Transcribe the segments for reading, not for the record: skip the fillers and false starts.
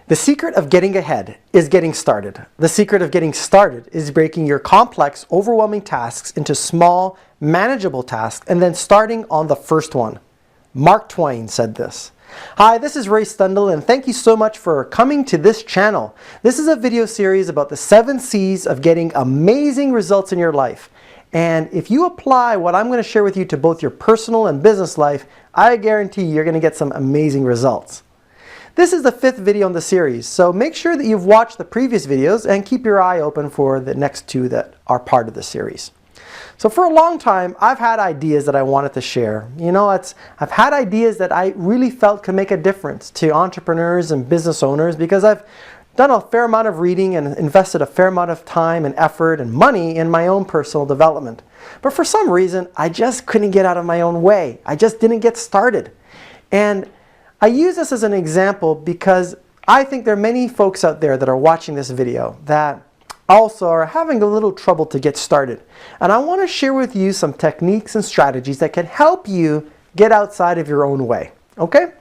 The secret of getting ahead is getting started. The secret of getting started is breaking your complex, overwhelming tasks into small, manageable tasks and then starting on the first one. Mark Twain said this. Hi, this is Ray Stendall and thank you so much for coming to this channel. This is a video series about the 7 C's of getting amazing results in your life. And if you apply what I'm going to share with you to both your personal and business life, I guarantee you're going to get some amazing results. This is the 5th video in the series, so make sure that you've watched the previous videos and keep your eye open for the next 2 that are part of the series. So for a long time, I've had ideas that I wanted to share. I've had ideas that I really felt could make a difference to entrepreneurs and business owners because I've done a fair amount of reading and invested a fair amount of time and effort and money in my own personal development. But for some reason, I just couldn't get out of my own way. I just didn't get started. And I use this as an example because I think there are many folks out there that are watching this video that also are having a little trouble to get started. And I want to share with you some techniques and strategies that can help you get outside of your own way. Okay?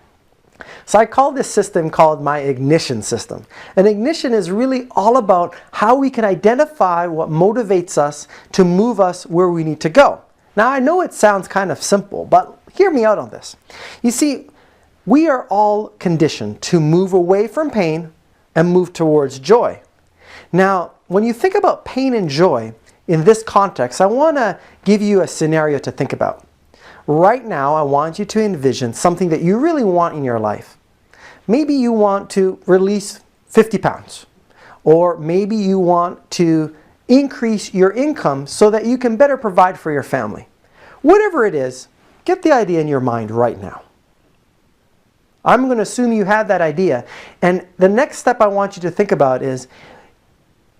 So I call this system called my ignition system. And ignition is really all about how we can identify what motivates us to move us where we need to go. Now I know it sounds kind of simple, but hear me out on this. You see, we are all conditioned to move away from pain and move towards joy. Now, when you think about pain and joy in this context, I want to give you a scenario to think about. Right now, I want you to envision something that you really want in your life. Maybe you want to release 50 pounds. Or maybe you want to increase your income so that you can better provide for your family. Whatever it is, get the idea in your mind right now. I'm going to assume you have that idea. And the next step I want you to think about is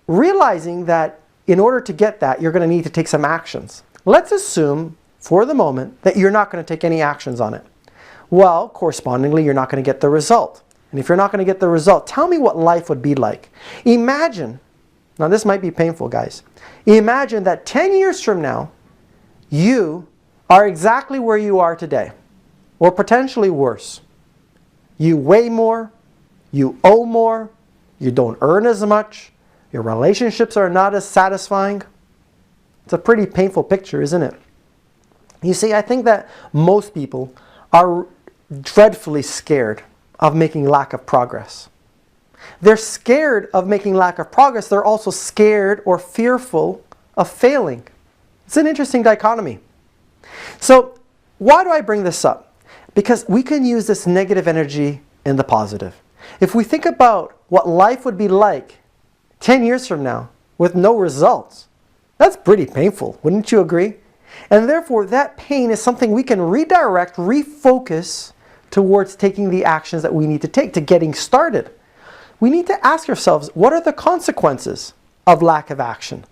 realizing that in order to get that, you're going to need to take some actions. Let's assume for the moment that you're not going to take any actions on it. Well, correspondingly, you're not going to get the result. And if you're not going to get the result, tell me what life would be like. Imagine, now this might be painful, guys. Imagine that 10 years from now, you are exactly where you are today, or potentially worse. You weigh more, you owe more, you don't earn as much, your relationships are not as satisfying. It's a pretty painful picture, isn't it? You see, I think that most people are dreadfully scared of making lack of progress. They're scared of making lack of progress. They're also scared or fearful of failing. It's an interesting dichotomy. So why do I bring this up? Because we can use this negative energy in the positive. If we think about what life would be like 10 years from now with no results, that's pretty painful, wouldn't you agree? And therefore, that pain is something we can redirect, refocus towards taking the actions that we need to take, to getting started. We need to ask ourselves, what are the consequences of lack of action?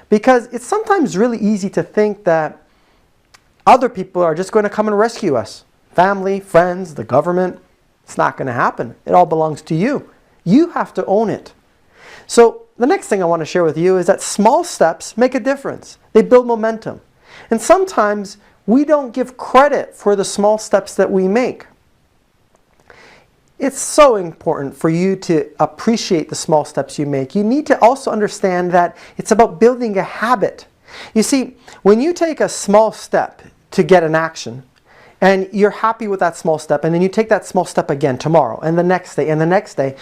Because it's sometimes really easy to think that other people are just going to come and rescue us. Family, friends, the government. It's not going to happen. It all belongs to you. You have to own it. So the next thing I want to share with you is that small steps make a difference. They build momentum. And sometimes we don't give credit for the small steps that we make. It's so important for you to appreciate the small steps you make. You need to also understand that it's about building a habit. You see, when you take a small step to get an action, and you're happy with that small step, and then you take that small step again tomorrow, and the next day, and the next day,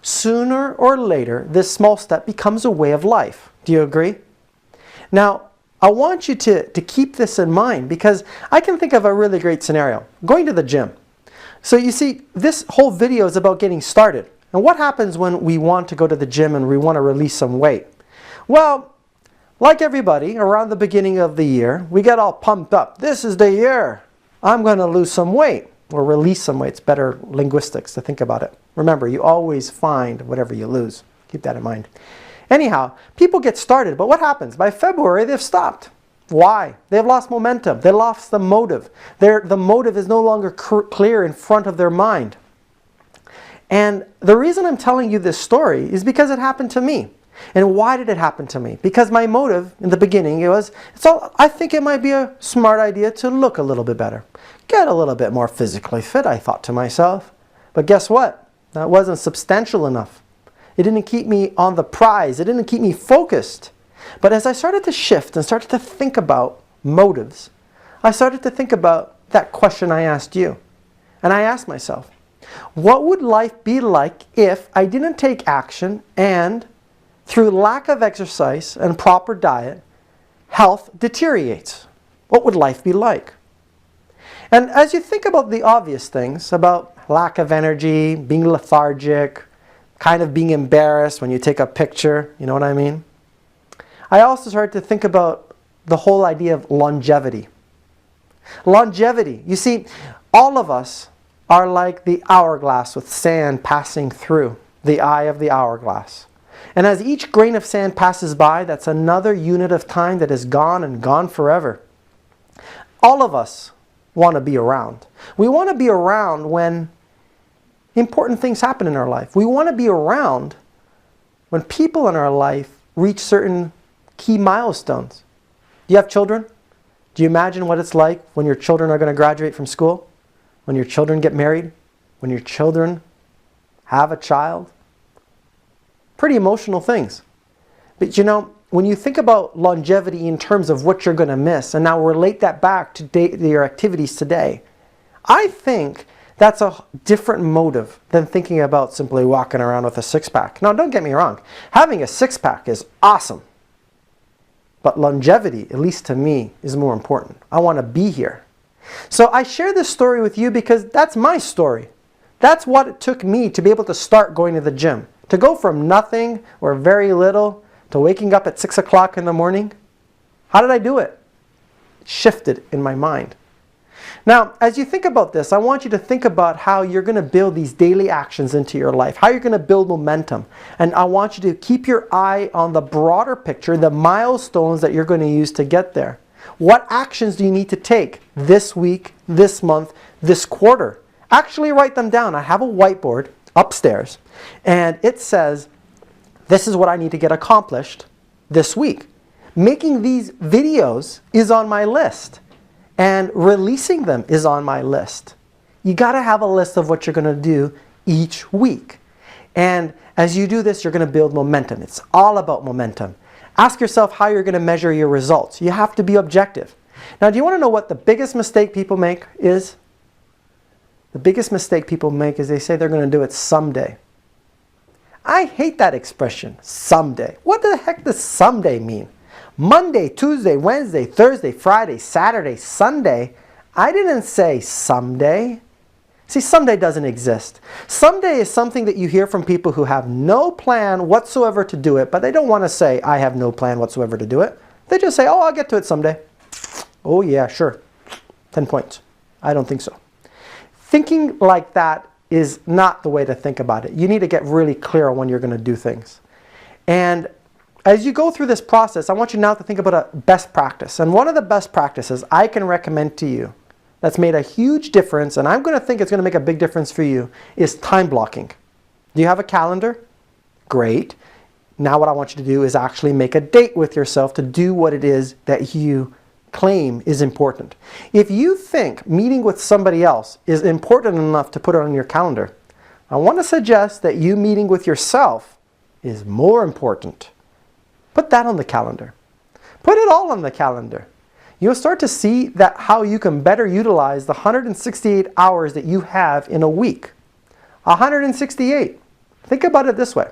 sooner or later, this small step becomes a way of life. Do you agree? Now, I want you to keep this in mind because I can think of a really great scenario. Going to the gym. So you see, this whole video is about getting started. And what happens when we want to go to the gym and we want to release some weight? Well, like everybody, around the beginning of the year, we get all pumped up. This is the year. I'm going to lose some weight or release some weight. It's better linguistics to think about it. Remember, you always find whatever you lose. Keep that in mind. Anyhow, people get started, but what happens? By February, they've stopped. Why? They've lost momentum. They lost the motive. The motive is no longer clear in front of their mind. And the reason I'm telling you this story is because it happened to me. And why did it happen to me? Because my motive in the beginning, I think it might be a smart idea to look a little bit better. Get a little bit more physically fit, I thought to myself. But guess what? That wasn't substantial enough. It didn't keep me on the prize. It didn't keep me focused. But as I started to shift and started to think about motives, I started to think about that question I asked you. And I asked myself, what would life be like if I didn't take action and, through lack of exercise and proper diet, health deteriorates? What would life be like? And as you think about the obvious things, about lack of energy, being lethargic, kind of being embarrassed when you take a picture, you know what I mean? I also started to think about the whole idea of longevity. Longevity. You see, all of us are like the hourglass with sand passing through the eye of the hourglass. And as each grain of sand passes by, that's another unit of time that is gone and gone forever. All of us want to be around. We want to be around when important things happen in our life. We want to be around when people in our life reach certain key milestones. Do you have children? Do you imagine what it's like when your children are going to graduate from school? When your children get married? When your children have a child? Pretty emotional things. But you know, when you think about longevity in terms of what you're going to miss, and now relate that back to your activities today, I think that's a different motive than thinking about simply walking around with a six-pack. Now, don't get me wrong. Having a six-pack is awesome. But longevity, at least to me, is more important. I want to be here. So I share this story with you because that's my story. That's what it took me to be able to start going to the gym. To go from nothing or very little to waking up at 6 o'clock in the morning. How did I do it? It shifted in my mind. Now, as you think about this, I want you to think about how you're going to build these daily actions into your life, how you're going to build momentum. And I want you to keep your eye on the broader picture, the milestones that you're going to use to get there. What actions do you need to take this week, this month, this quarter? Actually write them down. I have a whiteboard upstairs, and it says, this is what I need to get accomplished this week. Making these videos is on my list. And releasing them is on my list. You got to have a list of what you're going to do each week. And as you do this, you're going to build momentum. It's all about momentum. Ask yourself how you're going to measure your results. You have to be objective. Now, do you want to know what the biggest mistake people make is? The biggest mistake people make is they say they're going to do it someday. I hate that expression, someday. What the heck does someday mean? Monday, Tuesday, Wednesday, Thursday, Friday, Saturday, Sunday. I didn't say someday. See, someday doesn't exist. Someday is something that you hear from people who have no plan whatsoever to do it, but they don't want to say, I have no plan whatsoever to do it. They just say, oh, I'll get to it someday. Oh yeah, sure. 10 points. I don't think so. Thinking like that is not the way to think about it. You need to get really clear on when you're going to do things. And as you go through this process, I want you now to think about a best practice. And one of the best practices I can recommend to you that's made a huge difference, and I'm going to think it's going to make a big difference for you, is time blocking. Do you have a calendar? Great. Now what I want you to do is actually make a date with yourself to do what it is that you claim is important. If you think meeting with somebody else is important enough to put it on your calendar, I want to suggest that you meeting with yourself is more important. Put that on the calendar. Put it all on the calendar. You'll start to see that how you can better utilize the 168 hours that you have in a week. 168. Think about it this way.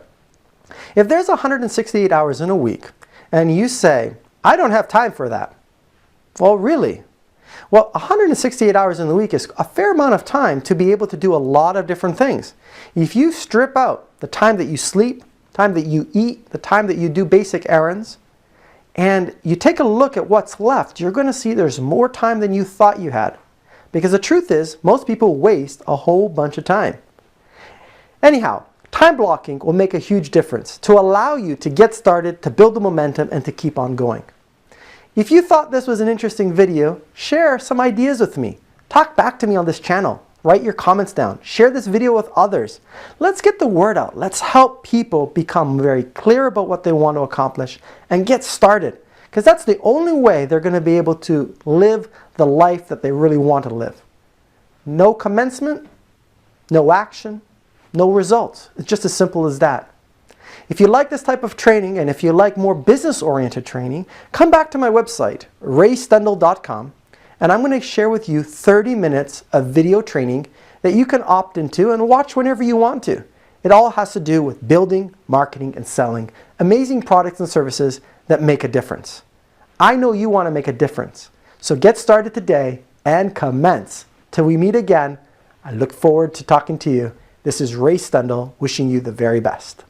If there's 168 hours in a week and you say, I don't have time for that. Well, really? Well, 168 hours in the week is a fair amount of time to be able to do a lot of different things. If you strip out the time that you sleep, time that you eat, the time that you do basic errands, and you take a look at what's left, you're going to see there's more time than you thought you had. Because the truth is, most people waste a whole bunch of time. Anyhow, time blocking will make a huge difference to allow you to get started, to build the momentum, and to keep on going. If you thought this was an interesting video, share some ideas with me. Talk back to me on this channel. Write your comments down. Share this video with others. Let's get the word out. Let's help people become very clear about what they want to accomplish and get started. Because that's the only way they're going to be able to live the life that they really want to live. No commencement, no action, no results. It's just as simple as that. If you like this type of training and if you like more business-oriented training, come back to my website, stendall.com, and I'm going to share with you 30 minutes of video training that you can opt into and watch whenever you want to. It all has to do with building, marketing, and selling amazing products and services that make a difference. I know you want to make a difference, so get started today and commence. Till we meet again, I look forward to talking to you. This is Stendall wishing you the very best.